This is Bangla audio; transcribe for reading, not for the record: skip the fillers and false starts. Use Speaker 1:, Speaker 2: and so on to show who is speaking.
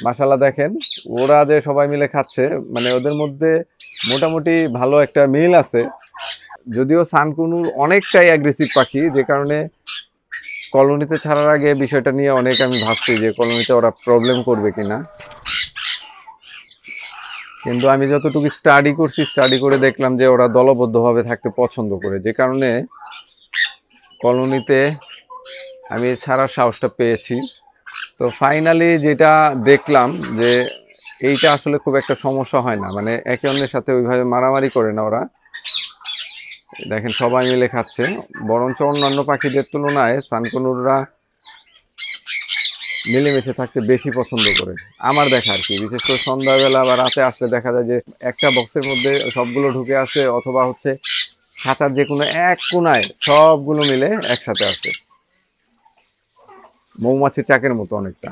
Speaker 1: মাশাআল্লাহ দেখেন ওরা যে সবাই মিলে খাচ্ছে, মানে ওদের মধ্যে মোটামুটি ভালো একটা মিল আছে। যদিও সানকুনুর অনেকটাই অ্যাগ্রেসিভ পাখি, যে কারণে কলোনিতে ছাড়ার আগে বিষয়টা নিয়ে অনেক আমি ভাবছি যে কলোনিতে ওরা প্রবলেম করবে কিনা। কিন্তু আমি যতটুকু স্টাডি করছি, স্টাডি করে দেখলাম যে ওরা দলবদ্ধভাবে থাকতে পছন্দ করে, যে কারণে কলোনিতে আমি ছাড়ার সাহসটা পেয়েছি। তো ফাইনালি যেটা দেখলাম যে এইটা আসলে খুব একটা সমস্যা হয় না, মানে একে অন্যের সাথে ওইভাবে মারামারি করে না ওরা। দেখেন সবাই মিলে খাচ্ছে, বরঞ্চ অন্যান্য পাখিদের তুলনায় সানকুনুররা মিলেমিশে থাকতে বেশি পছন্দ করে আমার দেখা আর কি। বিশেষ করে সন্ধ্যাবেলা বা রাতে আসলে দেখা যায় যে একটা বক্সের মধ্যে সবগুলো ঢুকে আছে, অথবা হচ্ছে খাঁচার যে কোনো এক কোনায় সবগুলো মিলে একসাথে আছে, মৌমাছির চাকের মতো অনেকটা।